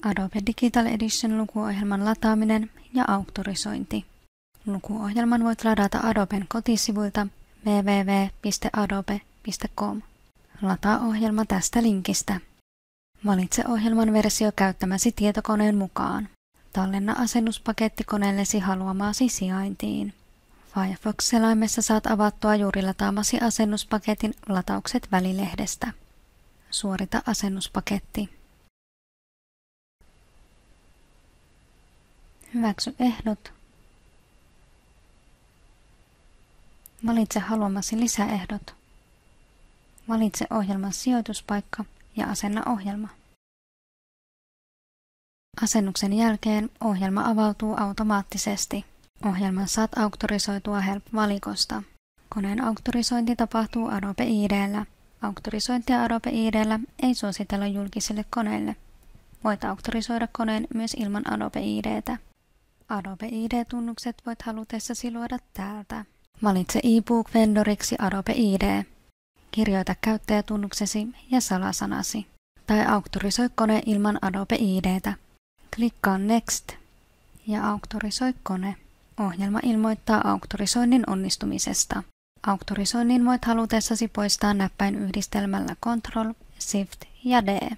Adobe Digital Edition lukuohjelman lataaminen ja auktorisointi. Lukuohjelman voit ladata Adoben kotisivuilta www.adobe.com. Lataa ohjelma tästä linkistä. Valitse ohjelman versio käyttämäsi tietokoneen mukaan. Tallenna asennuspaketti koneellesi haluamaasi sijaintiin. Firefox-selaimessa saat avattua juuri lataamasi asennuspaketin lataukset välilehdestä. Suorita asennuspaketti. Hyväksy ehdot. Valitse haluamasi lisäehdot. Valitse ohjelman sijoituspaikka ja asenna ohjelma. Asennuksen jälkeen ohjelma avautuu automaattisesti. Ohjelman saat auktorisoitua Help-valikosta. Koneen auktorisointi tapahtuu Adobe ID:llä. Auktorisointia Adobe ID:llä ei suositella julkisille koneille. Voit auktorisoida koneen myös ilman Adobe ID:tä. Adobe ID-tunnukset voit halutessasi luoda täältä. Valitse eBook-vendoriksi Adobe ID. Kirjoita käyttäjätunnuksesi ja salasanasi. Tai auktorisoi kone ilman Adobe ID:tä. Klikkaa Next ja auktorisoi kone. Ohjelma ilmoittaa auktorisoinnin onnistumisesta. Auktorisoinnin voit halutessasi poistaa näppäinyhdistelmällä Ctrl, Shift ja D.